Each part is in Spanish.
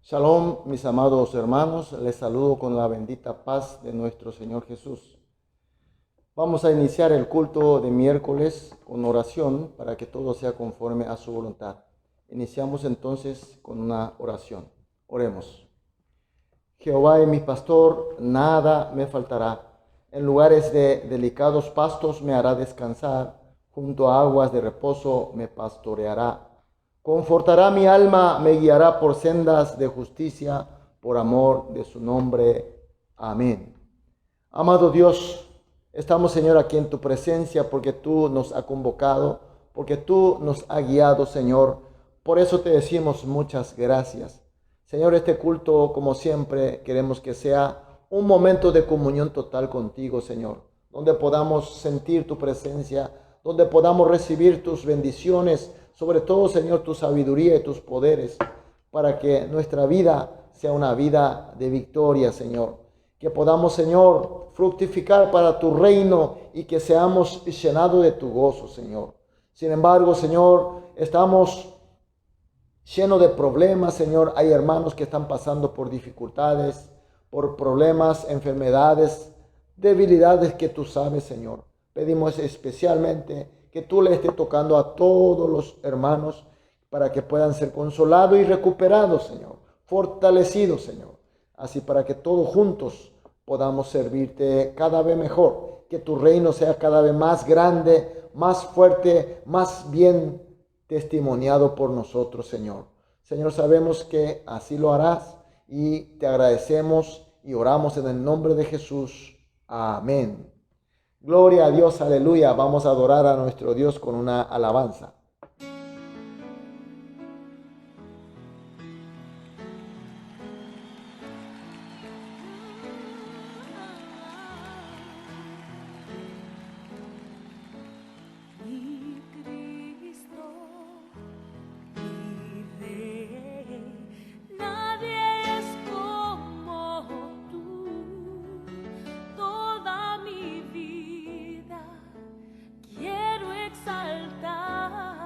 Shalom, mis amados hermanos, les saludo con la bendita paz de nuestro Señor Jesús. Vamos a iniciar el culto de miércoles con oración para que todo sea conforme a su voluntad. Iniciamos entonces con una oración. Oremos. Jehová es mi pastor, nada me faltará. En lugares de delicados pastos me hará descansar, junto a aguas de reposo me pastoreará. Confortará mi alma, me guiará por sendas de justicia, por amor de su nombre. Amén. Amado Dios, estamos, Señor, aquí en tu presencia porque tú nos has convocado, porque tú nos has guiado, Señor. Por eso te decimos muchas gracias. Señor, este culto, como siempre, queremos que sea un momento de comunión total contigo, Señor, donde podamos sentir tu presencia, donde podamos recibir tus bendiciones, sobre todo, Señor, tu sabiduría y tus poderes, para que nuestra vida sea una vida de victoria, Señor. Que podamos, Señor, fructificar para tu reino y que seamos llenados de tu gozo, Señor. Sin embargo, Señor, estamos llenos de problemas, Señor. Hay hermanos que están pasando por dificultades, por problemas, enfermedades, debilidades que tú sabes, Señor. Pedimos especialmente que tú le estés tocando a todos los hermanos para que puedan ser consolados y recuperados, Señor. Fortalecidos, Señor. Así para que todos juntos podamos servirte cada vez mejor. Que tu reino sea cada vez más grande, más fuerte, más bien testimoniado por nosotros, Señor. Señor, sabemos que así lo harás y te agradecemos y oramos en el nombre de Jesús. Amén. Gloria a Dios, aleluya. Vamos a adorar a nuestro Dios con una alabanza. Mi Cristo, mi Rey, nadie es como tú. Toda mi vida quiero exaltar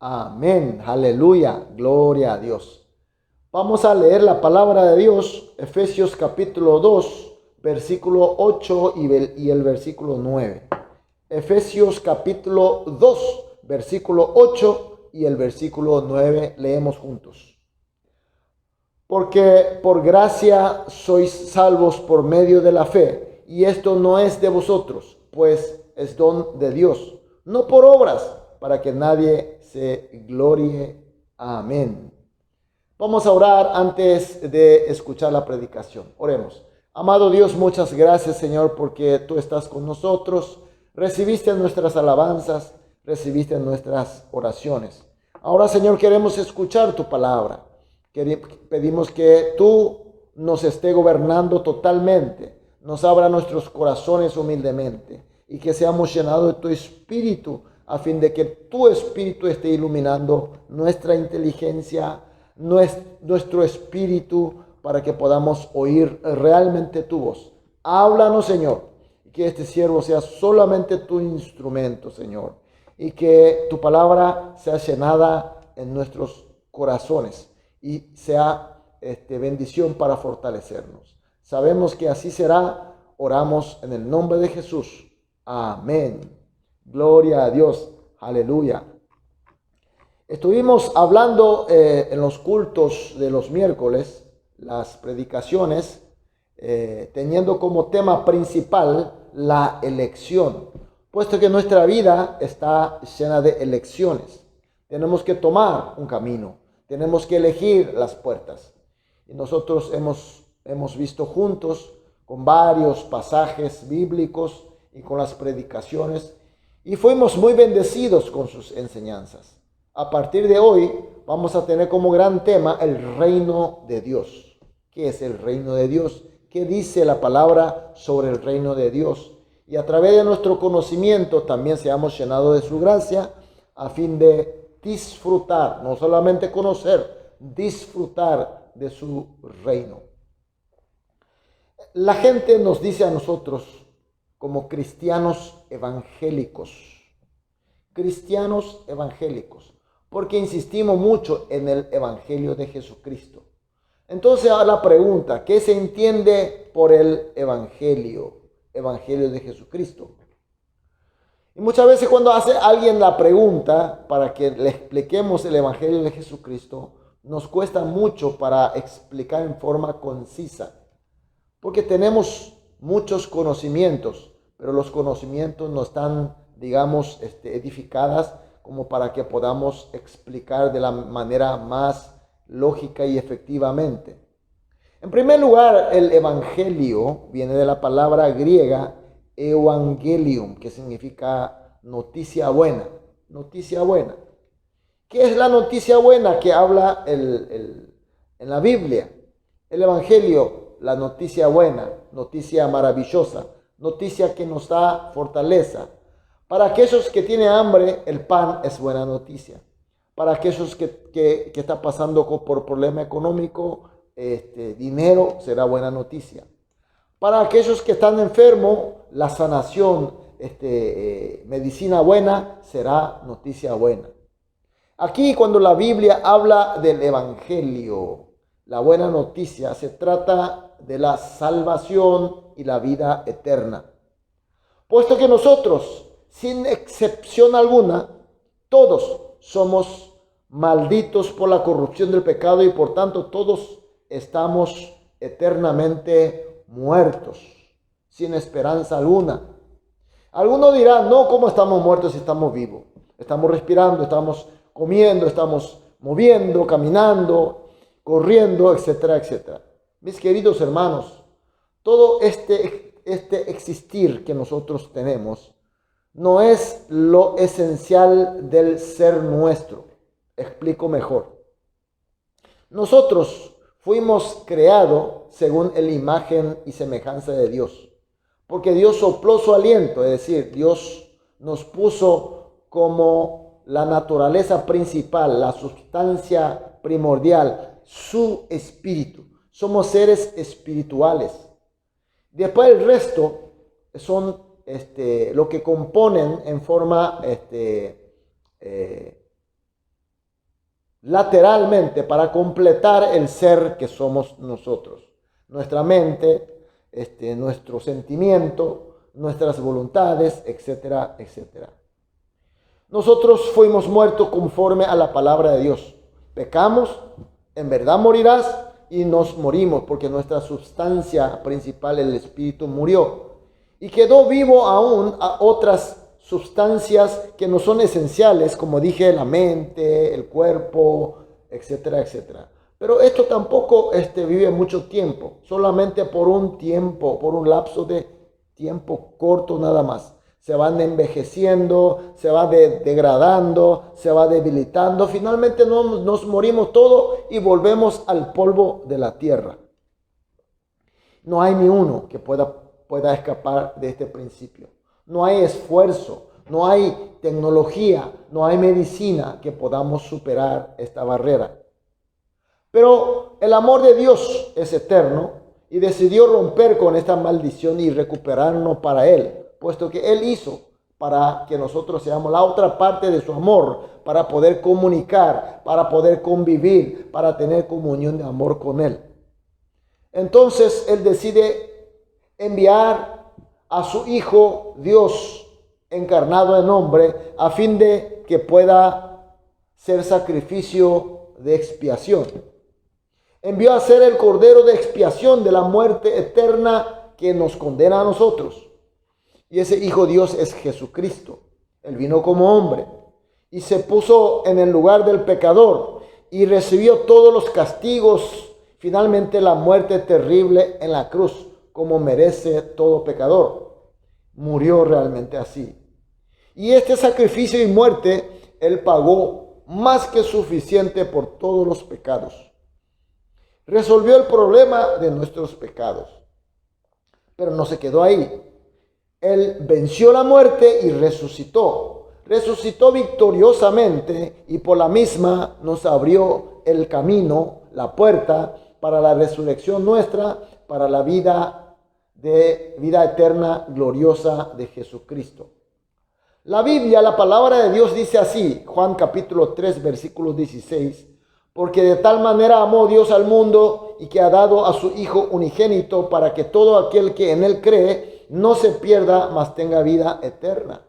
Amén. Aleluya. Gloria a Dios. Vamos a leer la palabra de Dios, Efesios capítulo 2, versículo 8 y el versículo 9. Efesios capítulo 2, versículo 8 y el versículo 9. Leemos juntos. Porque por gracia sois salvos por medio de la fe, y esto no es de vosotros, pues es don de Dios, no por obras, para que nadie se gloríe. Amén. Vamos a orar antes de escuchar la predicación. Oremos. Amado Dios, muchas gracias, Señor, porque tú estás con nosotros. Recibiste nuestras alabanzas, recibiste nuestras oraciones. Ahora, Señor, queremos escuchar tu palabra. Pedimos que tú nos esté gobernando totalmente, nos abra nuestros corazones humildemente y que seamos llenados de tu espíritu a fin de que tu espíritu esté iluminando nuestra inteligencia, nuestro espíritu, para que podamos oír realmente tu voz. Háblanos, Señor, y que este siervo sea solamente tu instrumento, Señor, y que tu palabra sea llenada en nuestros corazones y sea bendición para fortalecernos. Sabemos que así será. Oramos en el nombre de Jesús. Amén. Gloria a Dios. Aleluya. Estuvimos hablando en los cultos de los miércoles, las predicaciones, teniendo como tema principal la elección, puesto que nuestra vida está llena de elecciones. Tenemos que tomar un camino, tenemos que elegir las puertas. Y nosotros hemos visto juntos con varios pasajes bíblicos y con las predicaciones, y fuimos muy bendecidos con sus enseñanzas. A partir de hoy vamos a tener como gran tema el reino de Dios. ¿Qué es el reino de Dios? ¿Qué dice la palabra sobre el reino de Dios? Y a través de nuestro conocimiento también seamos llenados de su gracia a fin de disfrutar, no solamente conocer, disfrutar de su reino. La gente nos dice a nosotros como cristianos evangélicos, porque insistimos mucho en el evangelio de Jesucristo. Entonces ahora la pregunta, ¿qué se entiende por el evangelio de Jesucristo? Y muchas veces cuando hace alguien la pregunta para que le expliquemos el evangelio de Jesucristo, nos cuesta mucho para explicar en forma concisa, porque tenemos muchos conocimientos, pero los conocimientos no están, digamos, edificadas como para que podamos explicar de la manera más lógica y efectivamente. En primer lugar, el evangelio viene de la palabra griega evangelium, que significa noticia buena. Noticia buena. ¿Qué es la noticia buena que habla en la Biblia? El evangelio, la noticia buena, noticia maravillosa, noticia que nos da fortaleza. Para aquellos que tienen hambre, el pan es buena noticia. Para aquellos que están pasando por problema económico, dinero será buena noticia. Para aquellos que están enfermos, la sanación, medicina buena será noticia buena. Aquí cuando la Biblia habla del evangelio, la buena noticia, se trata de la salvación y la vida eterna. Puesto que nosotros, sin excepción alguna, todos somos malditos por la corrupción del pecado y por tanto todos estamos eternamente muertos, sin esperanza alguna. Algunos dirán, no, ¿cómo estamos muertos si estamos vivos? Estamos respirando, estamos comiendo, estamos moviendo, caminando, corriendo, etcétera, etcétera. Mis queridos hermanos, todo este existir que nosotros tenemos no es lo esencial del ser nuestro. Explico mejor. Nosotros fuimos creados según la imagen y semejanza de Dios, porque Dios sopló su aliento, es decir, Dios nos puso como la naturaleza principal, la sustancia primordial, su espíritu. Somos seres espirituales. Después el resto son lo que componen en forma lateralmente para completar el ser que somos nosotros. Nuestra mente, nuestro sentimiento, nuestras voluntades, etcétera, etcétera. Nosotros fuimos muertos conforme a la palabra de Dios. Pecamos, en verdad morirás, y nos morimos porque nuestra sustancia principal, el espíritu, murió. Y quedó vivo aún a otras sustancias que no son esenciales, como dije, la mente, el cuerpo, etcétera, etcétera. Pero esto tampoco vive mucho tiempo, solamente por un tiempo, por un lapso de tiempo corto nada más. Se van envejeciendo, se va degradando, se va debilitando. Finalmente nos morimos todos y volvemos al polvo de la tierra. No hay ni uno que pueda escapar de este principio. No hay esfuerzo, no hay tecnología, no hay medicina que podamos superar esta barrera. Pero el amor de Dios es eterno y decidió romper con esta maldición y recuperarnos para Él, puesto que Él hizo para que nosotros seamos la otra parte de su amor, para poder comunicar, para poder convivir, para tener comunión de amor con Él. Entonces Él decide enviar a su Hijo Dios encarnado en hombre a fin de que pueda ser sacrificio de expiación. Envió a ser el cordero de expiación de la muerte eterna que nos condena a nosotros. Y ese Hijo Dios es Jesucristo. Él vino como hombre y se puso en el lugar del pecador y recibió todos los castigos, finalmente la muerte terrible en la cruz, como merece todo pecador. Murió realmente así. Y este sacrificio y muerte, Él pagó más que suficiente por todos los pecados. Resolvió el problema de nuestros pecados. Pero no se quedó ahí. Él venció la muerte y resucitó. Resucitó victoriosamente y por la misma nos abrió el camino, la puerta para la resurrección nuestra, para la vida eterna gloriosa de Jesucristo. La Biblia, la palabra de Dios dice así, Juan capítulo 3, versículo 16, porque de tal manera amó Dios al mundo y que ha dado a su Hijo unigénito para que todo aquel que en Él cree no se pierda, mas tenga vida eterna.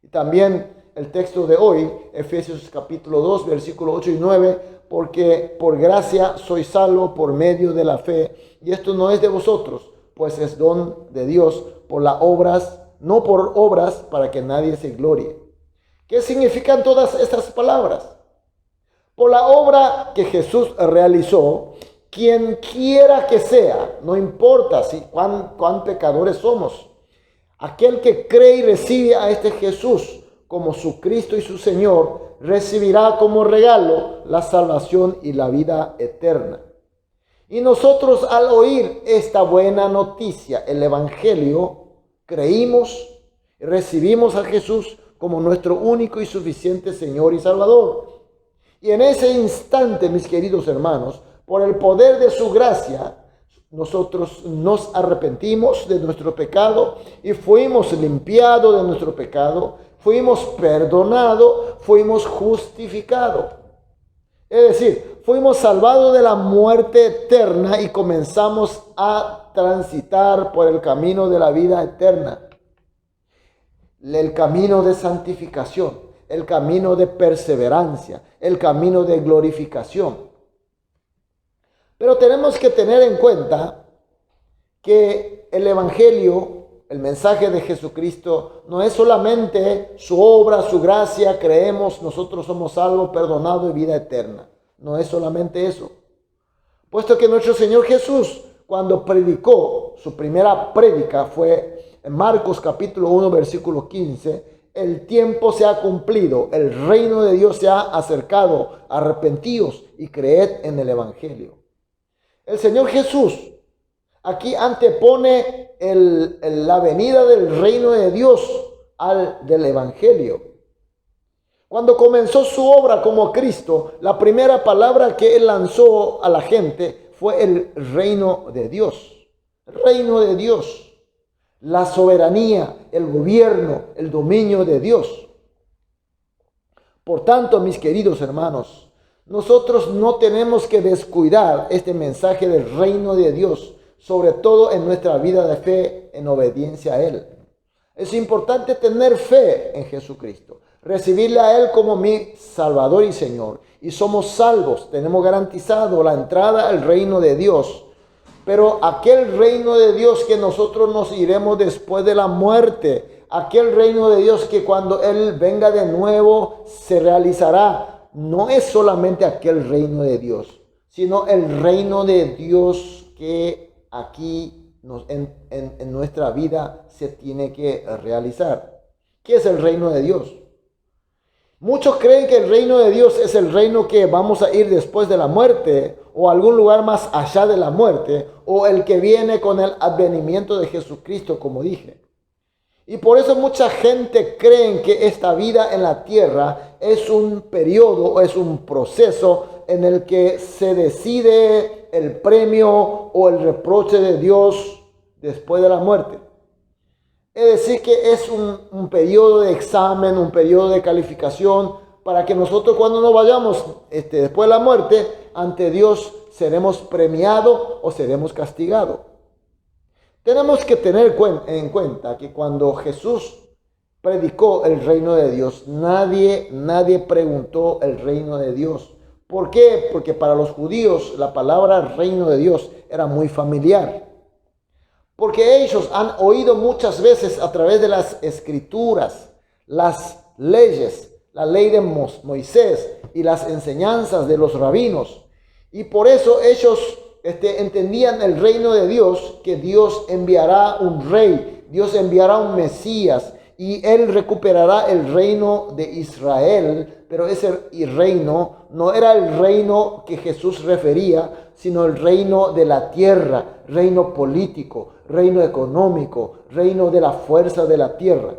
Y también el texto de hoy, Efesios capítulo 2, versículo 8 y 9, porque por gracia soy salvo por medio de la fe, y esto no es de vosotros, pues es don de Dios por las obras, no por obras para que nadie se glorie. ¿Qué significan todas estas palabras? Por la obra que Jesús realizó, quien quiera que sea, no importa cuán pecadores somos, aquel que cree y recibe a este Jesús como su Cristo y su Señor, recibirá como regalo la salvación y la vida eterna. Y nosotros al oír esta buena noticia, el Evangelio, creímos y recibimos a Jesús como nuestro único y suficiente Señor y Salvador. Y en ese instante, mis queridos hermanos, por el poder de su gracia, nosotros nos arrepentimos de nuestro pecado y fuimos limpiados de nuestro pecado, fuimos perdonados, fuimos justificados. Es decir, fuimos salvados de la muerte eterna y comenzamos a transitar por el camino de la vida eterna. El camino de santificación, el camino de perseverancia, el camino de glorificación. Pero tenemos que tener en cuenta que el Evangelio, el mensaje de Jesucristo, no es solamente su obra, su gracia, creemos, nosotros somos salvos, perdonados y vida eterna. No es solamente eso. Puesto que nuestro Señor Jesús, cuando predicó, su primera prédica fue en Marcos capítulo 1, versículo 15, el tiempo se ha cumplido, el reino de Dios se ha acercado, arrepentíos y creed en el Evangelio. El Señor Jesús aquí antepone la venida del reino de Dios del Evangelio. Cuando comenzó su obra como Cristo, la primera palabra que Él lanzó a la gente fue el reino de Dios. Reino de Dios. La soberanía, el gobierno, el dominio de Dios. Por tanto, mis queridos hermanos, Nosotros no tenemos que descuidar este mensaje del reino de Dios, sobre todo en nuestra vida de fe en obediencia a Él. Es importante tener fe en Jesucristo, recibirle a Él como mi Salvador y Señor. Y somos salvos, tenemos garantizado la entrada al reino de Dios. Pero aquel reino de Dios que nosotros nos iremos después de la muerte, aquel reino de Dios que cuando Él venga de nuevo se realizará, no es solamente aquel reino de Dios, sino el reino de Dios que aquí en nuestra vida se tiene que realizar. ¿Qué es el reino de Dios? Muchos creen que el reino de Dios es el reino que vamos a ir después de la muerte o a algún lugar más allá de la muerte o el que viene con el advenimiento de Jesucristo, como dije. Y por eso mucha gente cree que esta vida en la tierra es un periodo, es un proceso en el que se decide el premio o el reproche de Dios después de la muerte. Es decir, que es un periodo de examen, un periodo de calificación, para que nosotros cuando nos vayamos después de la muerte, ante Dios seremos premiados o seremos castigados. Tenemos que tener en cuenta que cuando Jesús predicó el reino de Dios, nadie preguntó el reino de Dios. ¿Por qué? Porque para los judíos la palabra reino de Dios era muy familiar. Porque ellos han oído muchas veces a través de las escrituras, las leyes, la ley de Moisés y las enseñanzas de los rabinos. Y por eso ellos entendían el reino de Dios, que Dios enviará un rey, Dios enviará un Mesías y Él recuperará el reino de Israel. Pero ese reino no era el reino que Jesús refería, sino el reino de la tierra, reino político, reino económico, reino de la fuerza de la tierra.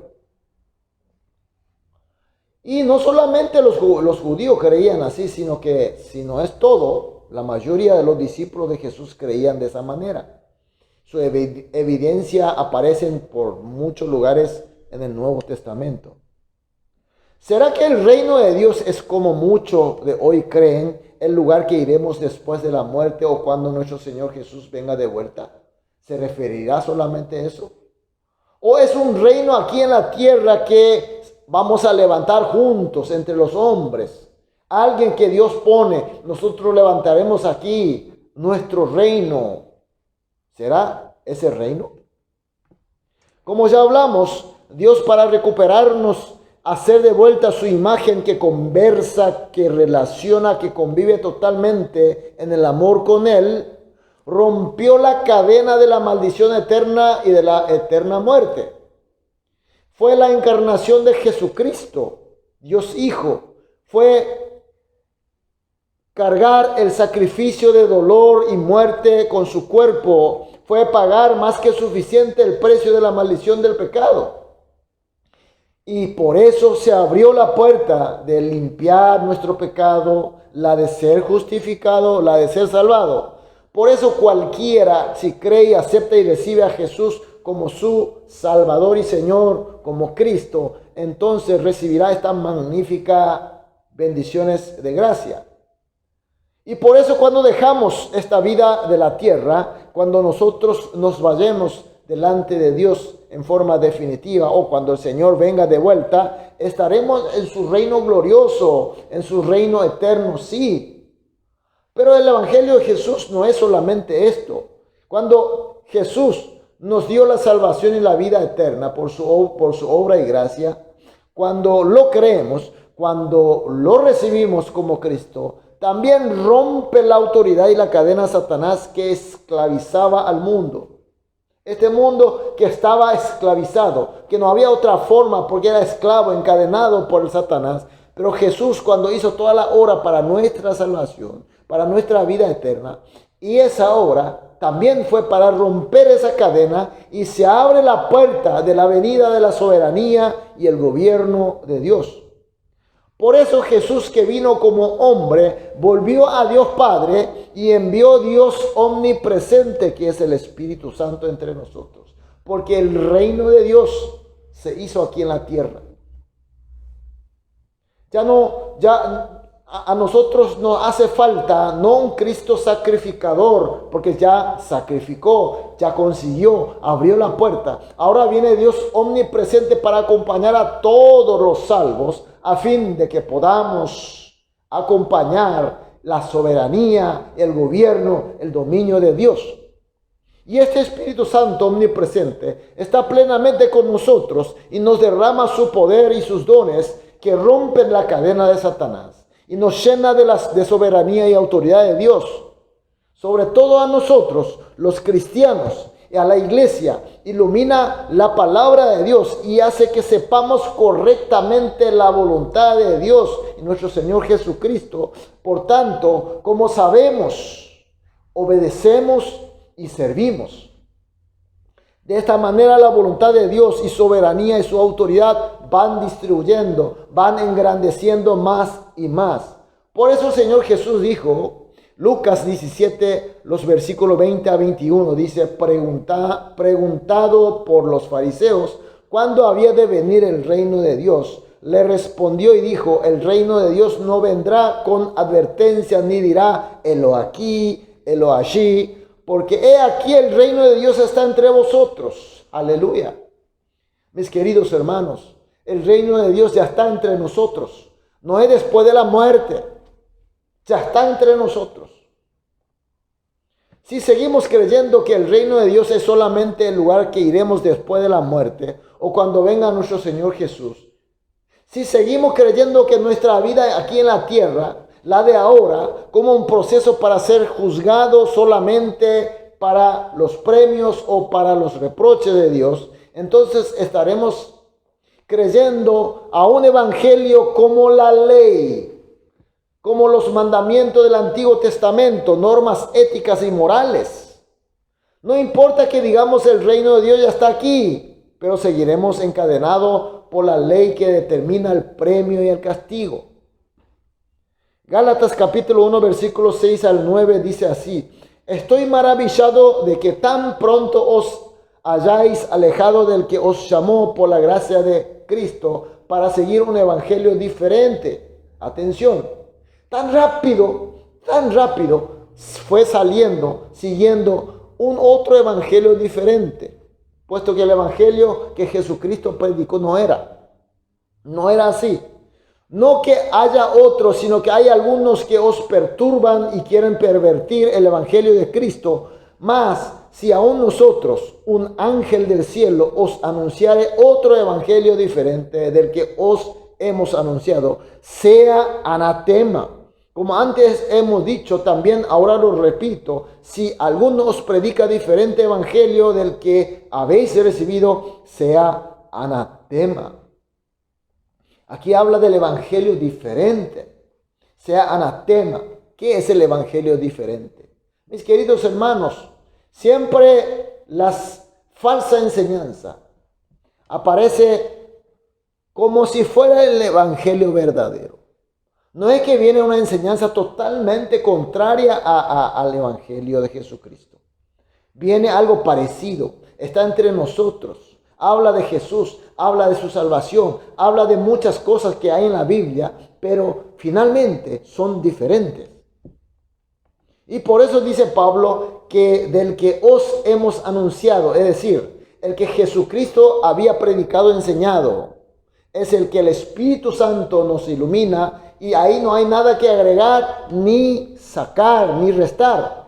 Y no solamente los judíos creían así, sino que, si no es todo, la mayoría de los discípulos de Jesús creían de esa manera. Su evidencia aparece por muchos lugares en el Nuevo Testamento. ¿Será que el reino de Dios es, como muchos de hoy creen, el lugar que iremos después de la muerte o cuando nuestro Señor Jesús venga de vuelta? ¿Se referirá solamente a eso? ¿O es un reino aquí en la tierra que vamos a levantar juntos entre los hombres? Alguien que Dios pone, nosotros levantaremos aquí nuestro reino. ¿Será ese reino? Como ya hablamos, Dios, para recuperarnos, hacer de vuelta su imagen que conversa, que relaciona, que convive totalmente en el amor con Él, rompió la cadena de la maldición eterna y de la eterna muerte. Fue la encarnación de Jesucristo, Dios Hijo. Fue cargar el sacrificio de dolor y muerte con su cuerpo. Fue pagar más que suficiente el precio de la maldición del pecado. Y por eso se abrió la puerta de limpiar nuestro pecado, la de ser justificado, la de ser salvado. Por eso cualquiera, si cree y acepta y recibe a Jesús como su Salvador y Señor, como Cristo, entonces recibirá estas magníficas bendiciones de gracia. Y por eso cuando dejamos esta vida de la tierra, cuando nosotros nos vayamos delante de Dios en forma definitiva o cuando el Señor venga de vuelta, estaremos en su reino glorioso, en su reino eterno, sí. Pero el Evangelio de Jesús no es solamente esto. Cuando Jesús nos dio la salvación y la vida eterna por su obra y gracia, cuando lo creemos, cuando lo recibimos como Cristo, también rompe la autoridad y la cadena de Satanás que esclavizaba al mundo. Este mundo que estaba esclavizado, que no había otra forma porque era esclavo, encadenado por el Satanás. Pero Jesús, cuando hizo toda la obra para nuestra salvación, para nuestra vida eterna, y esa obra también fue para romper esa cadena y se abre la puerta de la venida de la soberanía y el gobierno de Dios. Por eso Jesús, que vino como hombre, volvió a Dios Padre y envió Dios omnipresente, que es el Espíritu Santo entre nosotros. Porque el reino de Dios se hizo aquí en la tierra. A nosotros nos hace falta no un Cristo sacrificador, porque ya sacrificó, ya consiguió, abrió la puerta. Ahora viene Dios omnipresente para acompañar a todos los salvos, a fin de que podamos acompañar la soberanía, el gobierno, el dominio de Dios. Y este Espíritu Santo omnipresente está plenamente con nosotros y nos derrama su poder y sus dones que rompen la cadena de Satanás. Y nos llena de soberanía y autoridad de Dios. Sobre todo a nosotros, los cristianos, y a la iglesia, ilumina la palabra de Dios y hace que sepamos correctamente la voluntad de Dios y nuestro Señor Jesucristo. Por tanto, como sabemos, obedecemos y servimos. De esta manera la voluntad de Dios y soberanía y su autoridad van distribuyendo, van engrandeciendo más y más. Por eso el Señor Jesús dijo, Lucas 17, los versículos 20 a 21, dice, preguntado por los fariseos, ¿cuándo había de venir el reino de Dios? Le respondió y dijo, el reino de Dios no vendrá con advertencia, ni dirá, helo aquí, helo allí, porque he aquí el reino de Dios está entre vosotros. Aleluya. Mis queridos hermanos, el reino de Dios ya está entre nosotros. No es después de la muerte. Ya está entre nosotros. Si seguimos creyendo que el reino de Dios es solamente el lugar que iremos después de la muerte o cuando venga nuestro Señor Jesús. Si seguimos creyendo que nuestra vida aquí en la tierra, la de ahora, como un proceso para ser juzgado solamente para los premios o para los reproches de Dios, entonces estaremos creyendo a un evangelio como la ley, como los mandamientos del Antiguo Testamento, normas éticas y morales. No importa que digamos el reino de Dios ya está aquí, pero seguiremos encadenados por la ley que determina el premio y el castigo. Gálatas capítulo 1 versículos 6 al 9 dice así: estoy maravillado de que tan pronto os hayáis alejado del que os llamó por la gracia de Cristo para seguir un evangelio diferente. Atención, tan rápido fue siguiendo un otro evangelio diferente, puesto que el evangelio que Jesucristo predicó no era así. No que haya otros, sino que hay algunos que os perturban y quieren pervertir el evangelio de Cristo. Mas si aún nosotros, un ángel del cielo, os anunciare otro evangelio diferente del que os hemos anunciado, sea anatema. Como antes hemos dicho, también ahora lo repito, si alguno os predica diferente evangelio del que habéis recibido, sea anatema. Aquí habla del evangelio diferente, sea anatema. ¿Qué es el evangelio diferente? Mis queridos hermanos, siempre la falsa enseñanza aparece como si fuera el evangelio verdadero. No es que viene una enseñanza totalmente contraria al evangelio de Jesucristo. Viene algo parecido, está entre nosotros. Habla de Jesús, habla de su salvación, habla de muchas cosas que hay en la Biblia, pero finalmente son diferentes. Y por eso dice Pablo que del que os hemos anunciado, es decir, el que Jesucristo había predicado y enseñado, es el que el Espíritu Santo nos ilumina y ahí no hay nada que agregar, ni sacar, ni restar.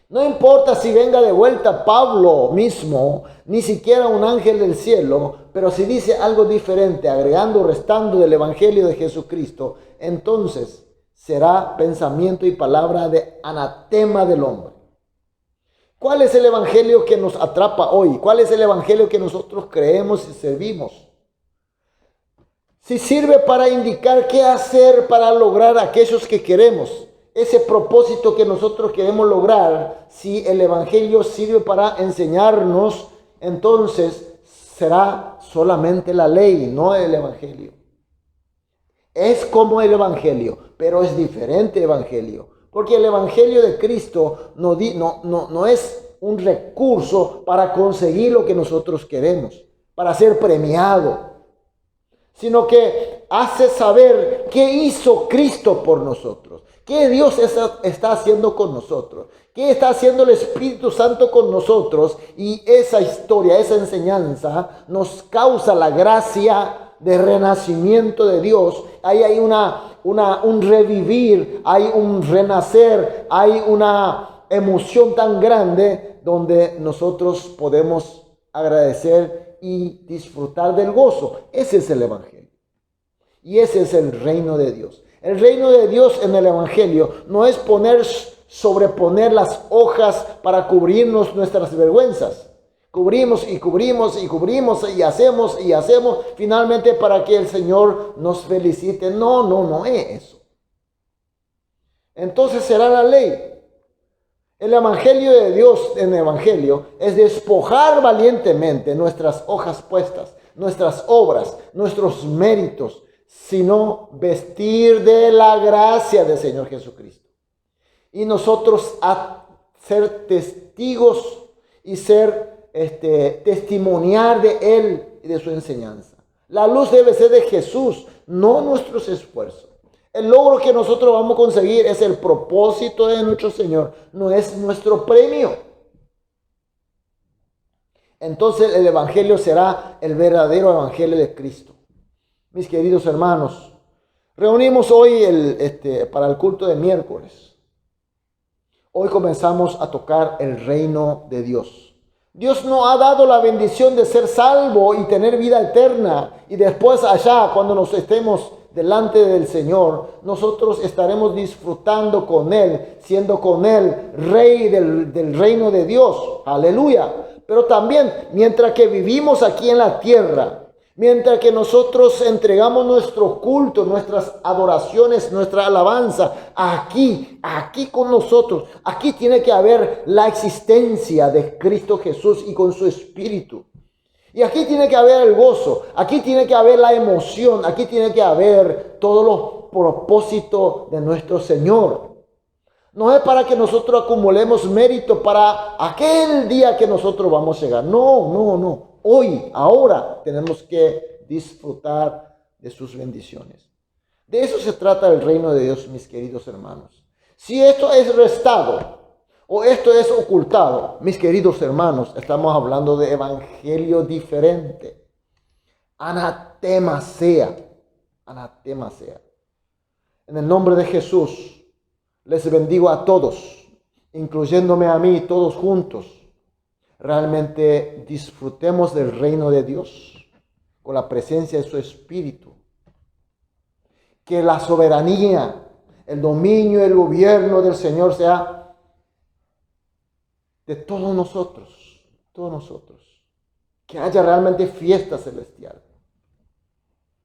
No importa si venga de vuelta Pablo mismo, ni siquiera un ángel del cielo, pero si dice algo diferente, agregando o restando del evangelio de Jesucristo, entonces será pensamiento y palabra de anatema del hombre. ¿Cuál es el evangelio que nos atrapa hoy? ¿Cuál es el evangelio que nosotros creemos y servimos? Si sirve para indicar qué hacer para lograr aquellos que queremos, ese propósito que nosotros queremos lograr, si el evangelio sirve para enseñarnos, entonces será solamente la ley, no el evangelio. Es como el evangelio, pero es diferente evangelio, porque el evangelio de Cristo no es un recurso para conseguir lo que nosotros queremos, para ser premiado, sino que hace saber qué hizo Cristo por nosotros, qué Dios está haciendo con nosotros, qué está haciendo el Espíritu Santo con nosotros. Y esa historia, esa enseñanza nos causa la gracia de renacimiento de Dios. Ahí hay un revivir, hay un renacer, hay una emoción tan grande donde nosotros podemos agradecer y disfrutar del gozo. Ese es el Evangelio. Y ese es el reino de Dios. El reino de Dios en el Evangelio no es sobreponer las hojas para cubrirnos nuestras vergüenzas. Cubrimos y cubrimos y cubrimos y hacemos finalmente para que el Señor nos felicite. No es eso. Entonces será la ley. El Evangelio de Dios en el Evangelio es despojar valientemente nuestras hojas puestas, nuestras obras, nuestros méritos, sino vestir de la gracia del Señor Jesucristo. Y nosotros a ser testigos y ser testimoniar de Él y de su enseñanza. La luz debe ser de Jesús, no nuestros esfuerzos. El logro que nosotros vamos a conseguir es el propósito de nuestro Señor, no es nuestro premio. Entonces el Evangelio será el verdadero Evangelio de Cristo. Mis queridos hermanos, reunimos hoy para el culto de miércoles. Hoy comenzamos a tocar el reino de Dios. Dios nos ha dado la bendición de ser salvo y tener vida eterna. Y después allá, cuando nos estemos delante del Señor, nosotros estaremos disfrutando con Él, siendo con Él rey del reino de Dios. Aleluya. Pero también, mientras que vivimos aquí en la tierra, mientras que nosotros entregamos nuestro culto, nuestras adoraciones, nuestra alabanza, aquí con nosotros, aquí tiene que haber la existencia de Cristo Jesús y con su Espíritu. Y aquí tiene que haber el gozo, aquí tiene que haber la emoción, aquí tiene que haber todos los propósitos de nuestro Señor. No es para que nosotros acumulemos mérito para aquel día que nosotros vamos a llegar. No. Hoy, ahora, tenemos que disfrutar de sus bendiciones. De eso se trata el reino de Dios, mis queridos hermanos. Si esto es restado o esto es ocultado, mis queridos hermanos, estamos hablando de evangelio diferente. Anatema sea. Anatema sea. En el nombre de Jesús, les bendigo a todos, incluyéndome a mí, todos juntos. Realmente disfrutemos del reino de Dios con la presencia de su Espíritu. Que la soberanía, el dominio, el gobierno del Señor sea de todos nosotros, Que haya realmente fiesta celestial.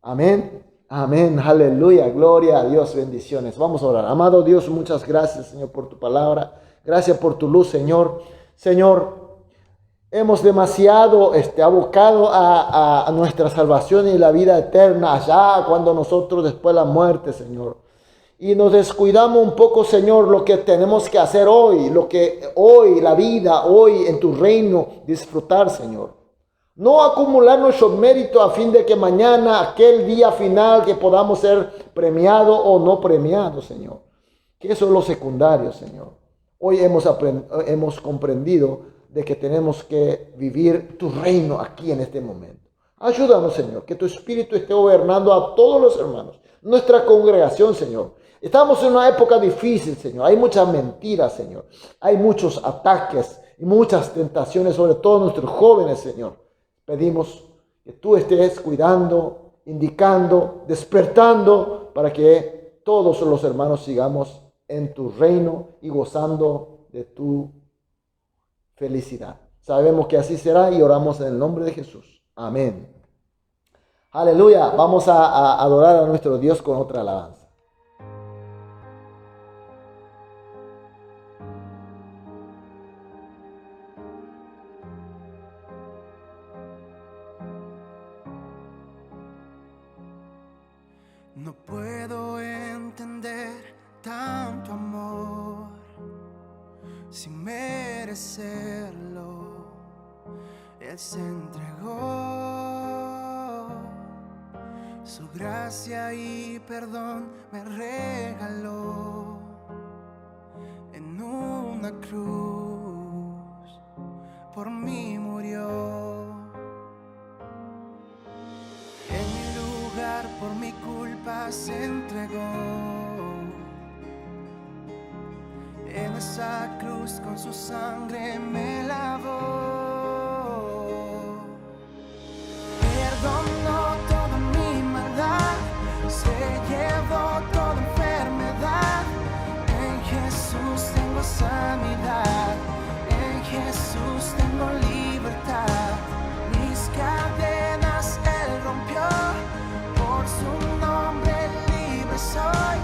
Amén. Amén, aleluya, gloria a Dios, bendiciones. Vamos a orar. Amado Dios, muchas gracias, Señor, por tu palabra. Gracias por tu luz, Señor. Señor, hemos demasiado abocado a nuestra salvación y la vida eterna allá cuando nosotros después de la muerte, Señor. Y nos descuidamos un poco, Señor, lo que tenemos que hacer hoy, lo que hoy, la vida, hoy en tu reino, disfrutar, Señor. No acumular nuestro mérito a fin de que mañana, aquel día final, que podamos ser premiados o no premiados, Señor. Que eso es lo secundario, Señor. Hoy hemos comprendido de que tenemos que vivir tu reino aquí en este momento. Ayúdanos, Señor, que tu Espíritu esté gobernando a todos los hermanos, nuestra congregación, Señor. Estamos en una época difícil, Señor. Hay muchas mentiras, Señor. Hay muchos ataques y muchas tentaciones, sobre todo nuestros jóvenes, Señor. Pedimos que tú estés cuidando, indicando, despertando para que todos los hermanos sigamos en tu reino y gozando de tu felicidad. Sabemos que así será y oramos en el nombre de Jesús. Amén. Aleluya. Vamos a adorar a nuestro Dios con otra alabanza. No puedo entender tanto amor sin merecerlo. Él se entregó Su gracia y perdón me regaló en una cruz, por mí murió. En mi lugar, por mi culpa se entregó. En esa cruz con su sangre me lavó. Perdonó toda mi maldad, se llevó toda enfermedad. En Jesús tengo sanidad, en Jesús tengo libertad. Mis cadenas Él rompió, por su nombre libre soy.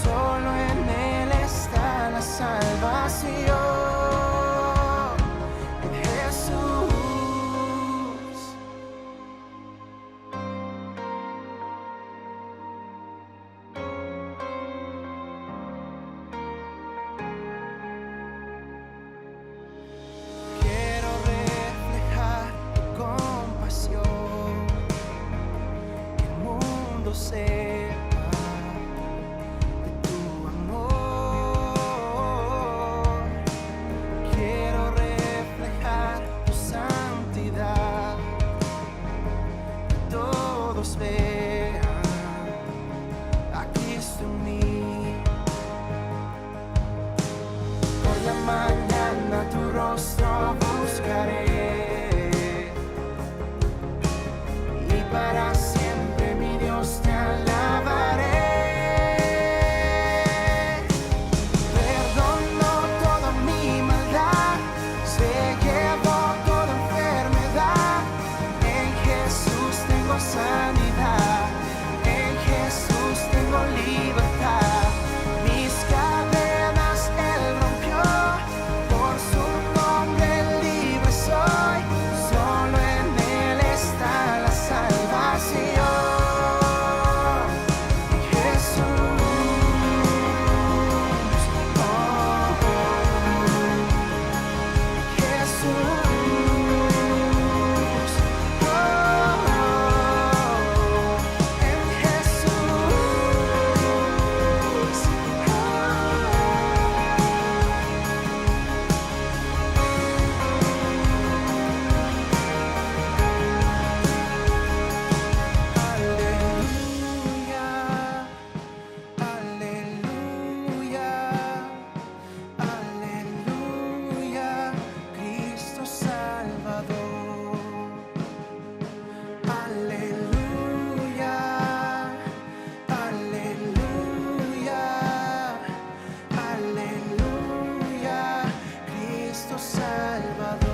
Solo en Él está la salvación. En Jesús. Quiero reflejar tu compasión, que el mundo sepa de tu amor. Quiero reflejar tu santidad, que todos vean a Cristo en mí. Por la mañana tu rostro buscaré, y para siempre mi Dios te alabaré. Perdonó toda mi maldad, se llevó toda enfermedad. En Jesús tengo sanidad, en Jesús tengo libertad. Mis cadenas Él rompió, por su nombre libre soy. Solo en Él está la salvación. En Jesús, oh, Jesús, en aleluya, aleluya, Cristo Salvador. Aleluya, aleluya, aleluya, Cristo Salvador.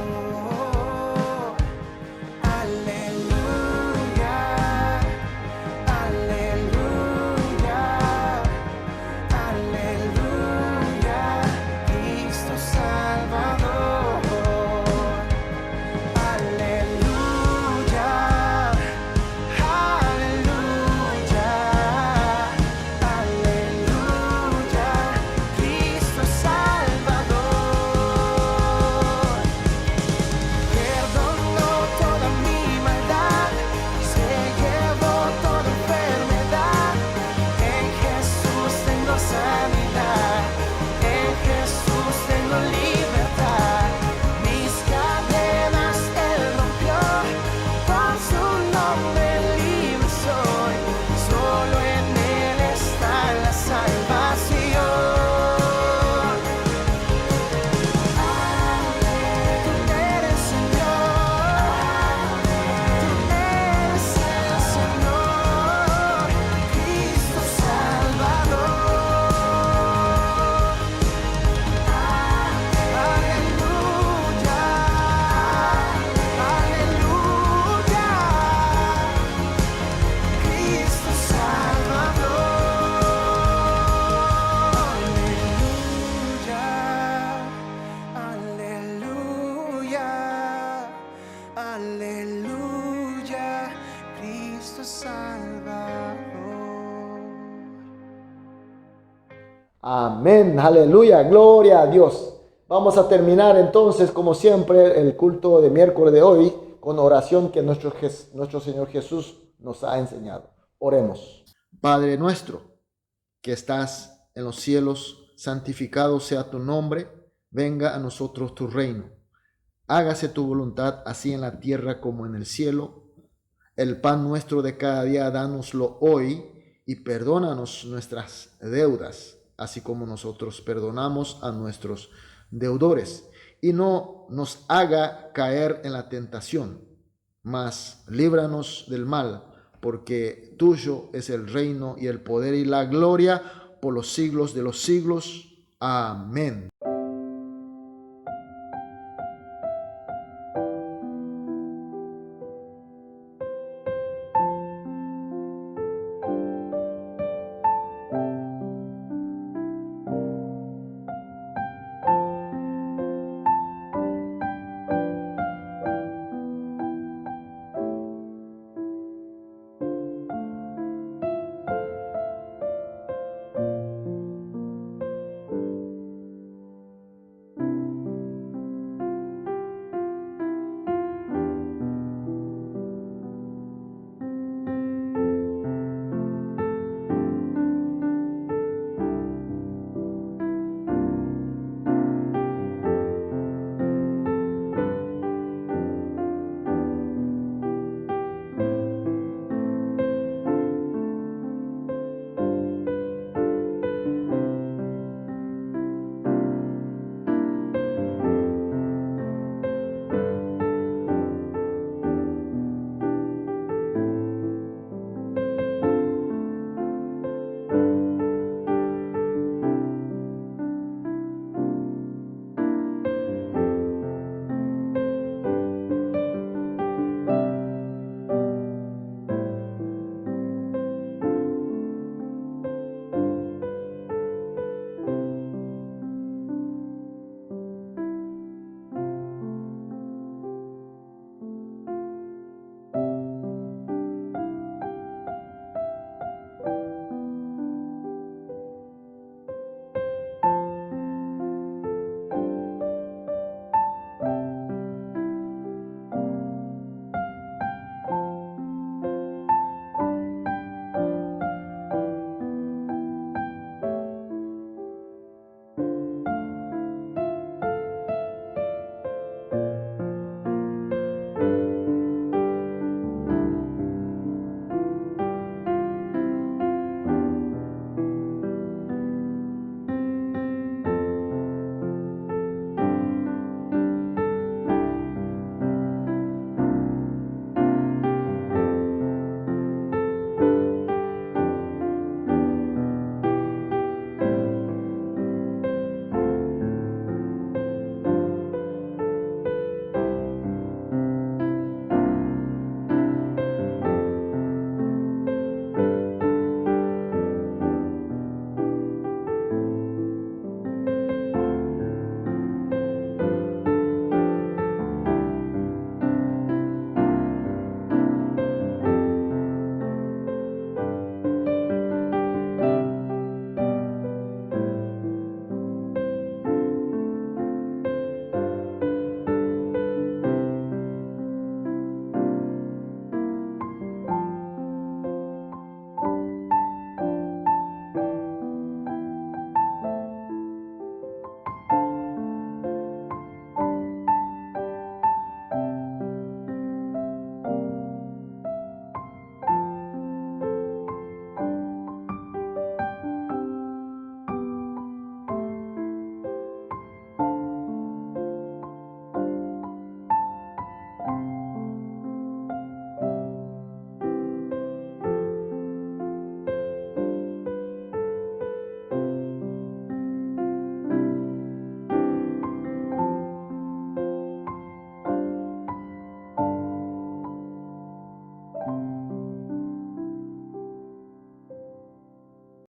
Aleluya, aleluya, aleluya, Cristo Salvador. Aleluya, aleluya, aleluya, Cristo Salvador. Perdonó toda mi maldad, se llevó toda enfermedad. En Jesús tengo sanidad, en Jesús tengo libertad. Mis cadenas Él rompió, por su nombre libre soy. Solo en Él está la salvación. Tú eres Señor, tú eres el Señor, Cristo Salvador. Aleluya, aleluya, Cristo Salvador. Aleluya, aleluya, Cristo Salvador. Amén, aleluya, gloria a Dios. Vamos a terminar entonces, como siempre, el culto de miércoles de hoy con oración que nuestro Señor Jesús nos ha enseñado. Oremos. Padre nuestro, que estás en los cielos, santificado sea tu nombre, venga a nosotros tu reino. Hágase tu voluntad, así en la tierra como en el cielo. El pan nuestro de cada día, dánoslo hoy, y perdónanos nuestras deudas, así como nosotros perdonamos a nuestros deudores. Y no nos haga caer en la tentación, mas líbranos del mal, porque tuyo es el reino y el poder y la gloria por los siglos de los siglos. Amén.